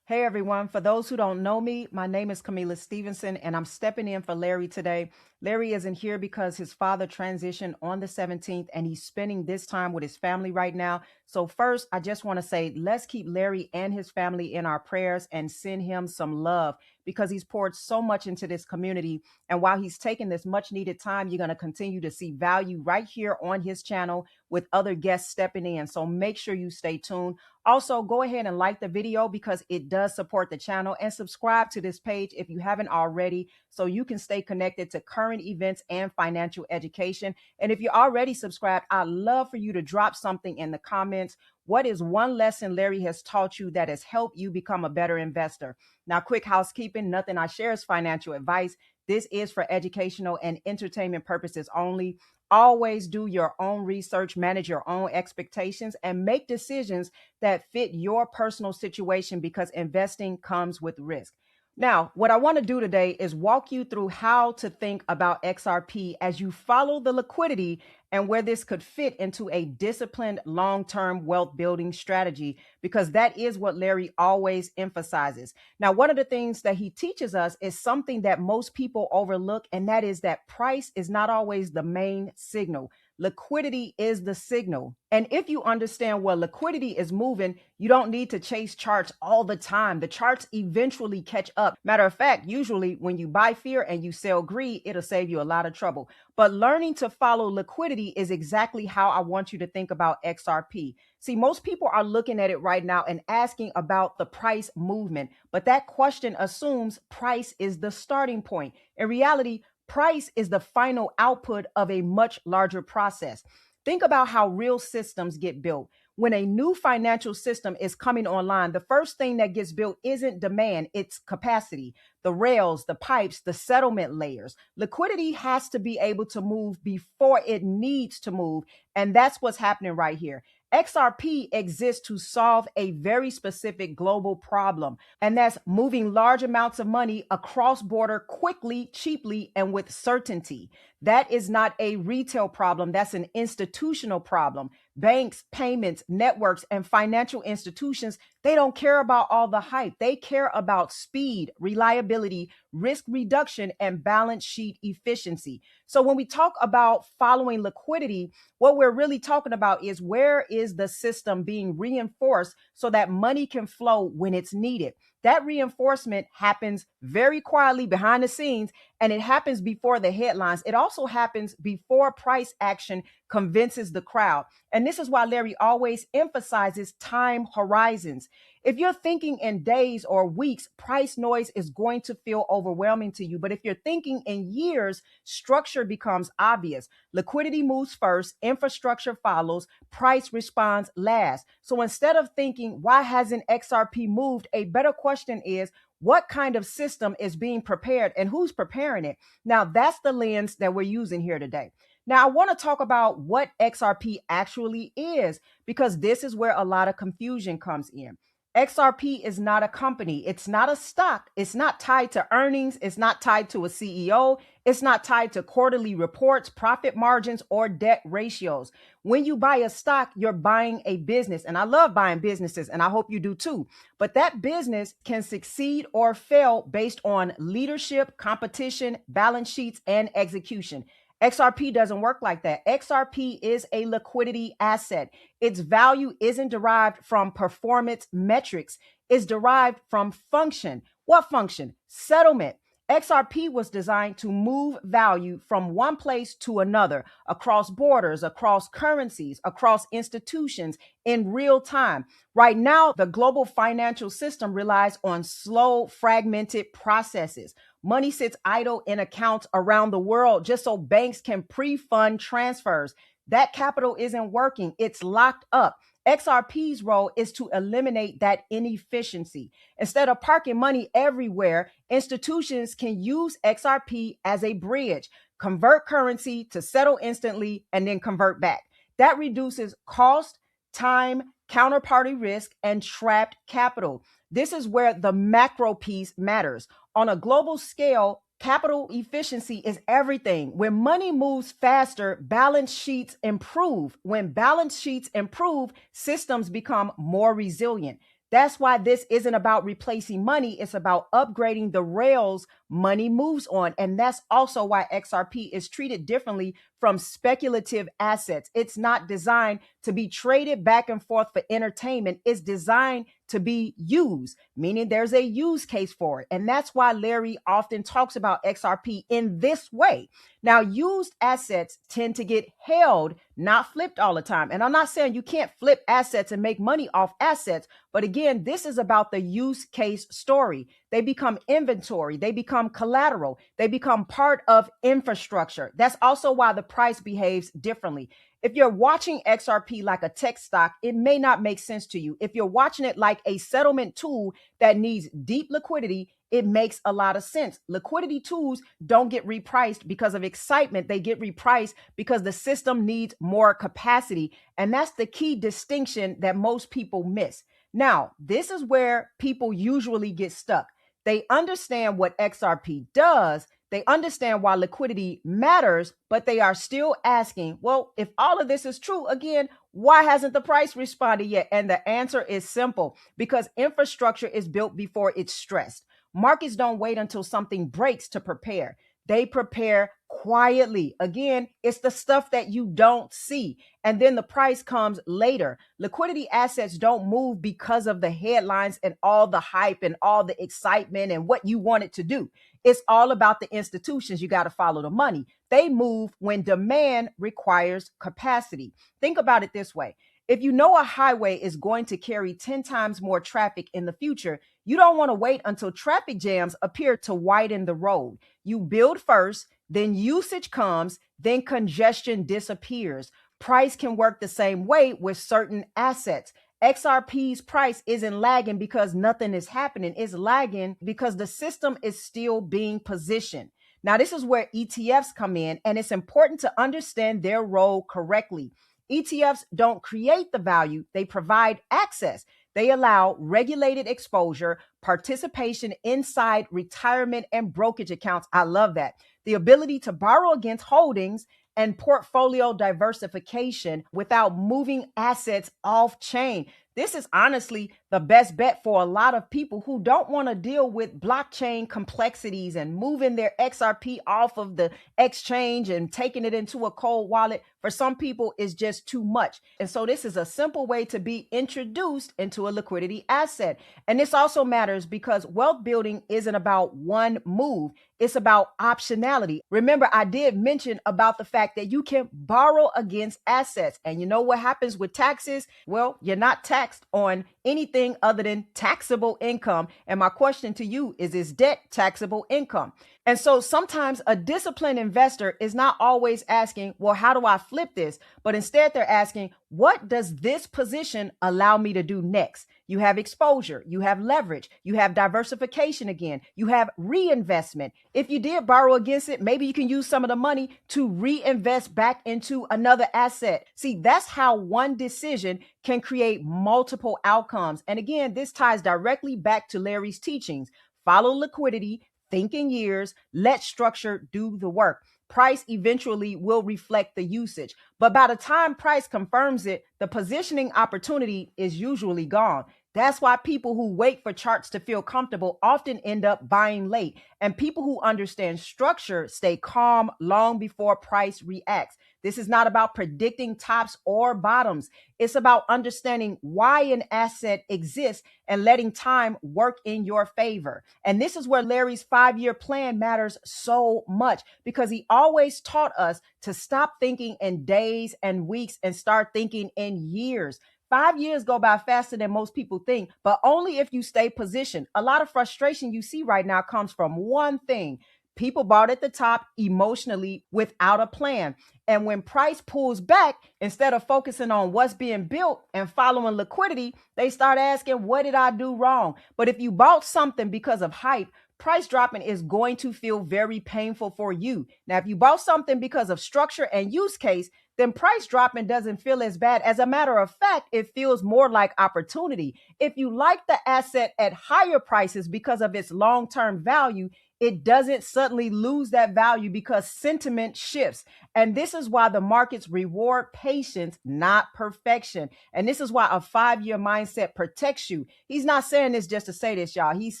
Hey everyone, for those who don't know me, my name is Camila Stevenson and I'm stepping in for Larry today. Larry isn't here because his father transitioned on the 17th and he's spending this time with his family right now. So first, I just want to say, let's keep Larry and his family in our prayers and send him some love because he's poured so much into this community. And while he's taking this much needed time, you're going to continue to see value right here on his channel with other guests stepping in. So make sure you stay tuned. Also, go ahead and like the video because it does support the channel, and subscribe to this page if you haven't already so you can stay connected to current events and financial education. And if you're already subscribed, I'd love for you to drop something in the comments. What is one lesson Larry has taught you that has helped you become a better investor? Now, quick housekeeping, nothing I share is financial advice. This is for educational and entertainment purposes only. Always do your own research, manage your own expectations, and make decisions that fit your personal situation because investing comes with risk. Now, what I want to do today is walk you through how to think about XRP as you follow the liquidity and where this could fit into a disciplined long-term wealth building strategy, because that is what Larry always emphasizes. Now, one of the things that he teaches us is something that most people overlook, and that is that price is not always the main signal. Liquidity is the signal. And if you understand where liquidity is moving, you don't need to chase charts all the time. The charts eventually catch up. Matter of fact, usually when you buy fear and you sell greed, it'll save you a lot of trouble. But learning to follow liquidity is exactly how I want you to think about XRP. See, most people are looking at it right now and asking about the price movement, but that question assumes price is the starting point. In reality, price is the final output of a much larger process. Think about how real systems get built. When a new financial system is coming online, the first thing that gets built isn't demand, it's capacity. The rails, the pipes, the settlement layers. Liquidity has to be able to move before it needs to move. And that's what's happening right here. XRP exists to solve a very specific global problem, and that's moving large amounts of money across border quickly, cheaply, and with certainty. That is not a retail problem. That's an institutional problem. Banks, payments, networks, and financial institutions, they don't care about all the hype. They care about speed, reliability, risk reduction, and balance sheet efficiency. So when we talk about following liquidity, what we're really talking about is where is the system being reinforced so that money can flow when it's needed. That reinforcement happens very quietly behind the scenes, and it happens before the headlines. It also happens before price action convinces the crowd. And this is why Larry always emphasizes time horizons. If you're thinking in days or weeks, price noise is going to feel overwhelming to you. But if you're thinking in years, structure becomes obvious. Liquidity moves first, infrastructure follows, price responds last. So instead of thinking, why hasn't XRP moved? A better question is, what kind of system is being prepared and who's preparing it? Now, that's the lens that we're using here today. Now, I want to talk about what XRP actually is, because this is where a lot of confusion comes in. XRP is not a company. It's not a stock. It's not tied to earnings. It's not tied to a CEO. It's not tied to quarterly reports, profit margins, or debt ratios. When you buy a stock, you're buying a business. And I love buying businesses, and I hope you do too. But that business can succeed or fail based on leadership, competition, balance sheets, and execution. XRP doesn't work like that. XRP is a liquidity asset. Its value isn't derived from performance metrics. It's derived from function. What function? Settlement. XRP was designed to move value from one place to another, across borders, across currencies, across institutions in real time. Right now, the global financial system relies on slow, fragmented processes. Money sits idle in accounts around the world just so banks can pre-fund transfers. That capital isn't working. It's locked up. XRP's role is to eliminate that inefficiency. Instead of parking money everywhere, institutions can use XRP as a bridge, convert currency to settle instantly, and then convert back. That reduces cost, time, counterparty risk, and trapped capital. This is where the macro piece matters. On a global scale, capital efficiency is everything. When money moves faster, balance sheets improve. When balance sheets improve, systems become more resilient. That's why this isn't about replacing money. It's about upgrading the rails money moves on. And that's also why XRP is treated differently from speculative assets. It's not designed to be traded back and forth for entertainment. It's designed to be used, meaning there's a use case for it. And that's why Larry often talks about XRP in this way. Now, used assets tend to get held, not flipped all the time. And I'm not saying you can't flip assets and make money off assets, but again, this is about the use case story. They become inventory, they become collateral, they become part of infrastructure. That's also why the price behaves differently. If you're watching XRP like a tech stock, it may not make sense to you. If you're watching it like a settlement tool that needs deep liquidity, it makes a lot of sense. Liquidity tools don't get repriced because of excitement. They get repriced because the system needs more capacity. And that's the key distinction that most people miss. Now, this is where people usually get stuck. They understand what XRP does. They understand why liquidity matters, but they are still asking, well, if all of this is true, again, why hasn't the price responded yet? And the answer is simple, because infrastructure is built before it's stressed. Markets don't wait until something breaks to prepare. They prepare quietly. Again, it's the stuff that you don't see. And then the price comes later. Liquidity assets don't move because of the headlines and all the hype and all the excitement and what you want it to do. It's all about the institutions. You got to follow the money. They move when demand requires capacity. Think about it this way. If you know a highway is going to carry 10 times more traffic in the future, you don't want to wait until traffic jams appear to widen the road. You build first, then usage comes, then congestion disappears. Price can work the same way with certain assets. XRP's price isn't lagging because nothing is happening. It's lagging because the system is still being positioned. Now, this is where ETFs come in, and it's important to understand their role correctly. ETFs don't create the value, they provide access. They allow regulated exposure, participation inside retirement and brokerage accounts. I love that. The ability to borrow against holdings and portfolio diversification without moving assets off chain. This is honestly the best bet for a lot of people who don't want to deal with blockchain complexities and moving their XRP off of the exchange and taking it into a cold wallet. For some people, it's just too much. And so this is a simple way to be introduced into a liquidity asset. And this also matters because wealth building isn't about one move. It's about optionality. Remember, I did mention about the fact that you can borrow against assets. And you know what happens with taxes? Well, you're not taxed on anything other than taxable income. And my question to you is debt taxable income? And so sometimes a disciplined investor is not always asking, well, how do I flip this? But instead they're asking, what does this position allow me to do next? You have exposure, you have leverage, you have diversification again, you have reinvestment. If you did borrow against it, maybe you can use some of the money to reinvest back into another asset. See, that's how one decision can create multiple outcomes. And again, this ties directly back to Larry's teachings. Follow liquidity, think in years, let structure do the work. Price eventually will reflect the usage. But by the time price confirms it, the positioning opportunity is usually gone. That's why people who wait for charts to feel comfortable often end up buying late. And people who understand structure stay calm long before price reacts. This is not about predicting tops or bottoms. It's about understanding why an asset exists and letting time work in your favor. And this is where Larry's 5-year plan matters so much, because he always taught us to stop thinking in days and weeks and start thinking in years. 5 years go by faster than most people think, but only if you stay positioned. A lot of frustration you see right now comes from one thing. People bought at the top emotionally without a plan. And when price pulls back, instead of focusing on what's being built and following liquidity, they start asking, what did I do wrong? But if you bought something because of hype, price dropping is going to feel very painful for you. Now, if you bought something because of structure and use case, then price dropping doesn't feel as bad. As a matter of fact, it feels more like opportunity. If you like the asset at higher prices because of its long-term value, it doesn't suddenly lose that value because sentiment shifts. And this is why the markets reward patience, not perfection. And this is why a 5-year mindset protects you. He's not saying this just to say this, y'all. He's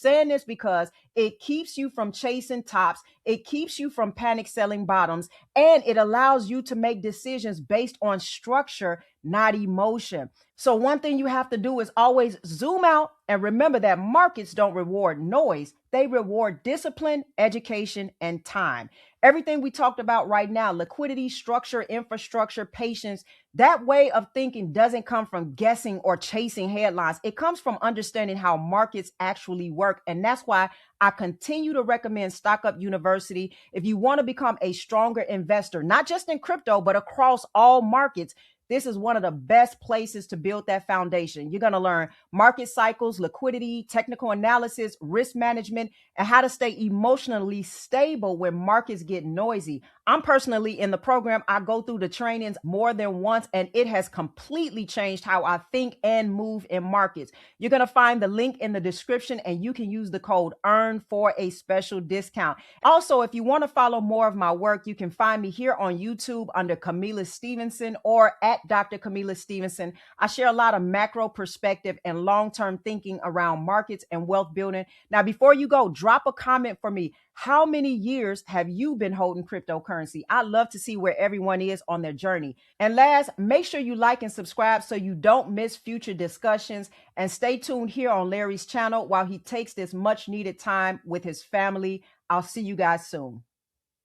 saying this because it keeps you from chasing tops. It keeps you from panic selling bottoms, and it allows you to make decisions based on structure, not emotion. So one thing you have to do is always zoom out and remember that markets don't reward noise. They reward discipline, education, and time. Everything we talked about right now, liquidity, structure, infrastructure, patience, that way of thinking doesn't come from guessing or chasing headlines. It comes from understanding how markets actually work. And that's why I continue to recommend Stock Up University. If you want to become a stronger investor, not just in crypto, but across all markets, this is one of the best places to build that foundation. You're going to learn market cycles, liquidity, technical analysis, risk management, and how to stay emotionally stable when markets get noisy. I'm personally in the program. I go through the trainings more than once, and it has completely changed how I think and move in markets. You're going to find the link in the description, and you can use the code EARN for a special discount. Also, if you want to follow more of my work, you can find me here on YouTube under Camila Stevenson or at Dr. Camila Stevenson. I share a lot of macro perspective and long-term thinking around markets and wealth building. Now, before you go, drop a comment for me. How many years have you been holding cryptocurrency? I love to see where everyone is on their journey. And last, make sure you like and subscribe so you don't miss future discussions. And stay tuned here on Larry's channel while he takes this much needed time with his family. I'll see you guys soon.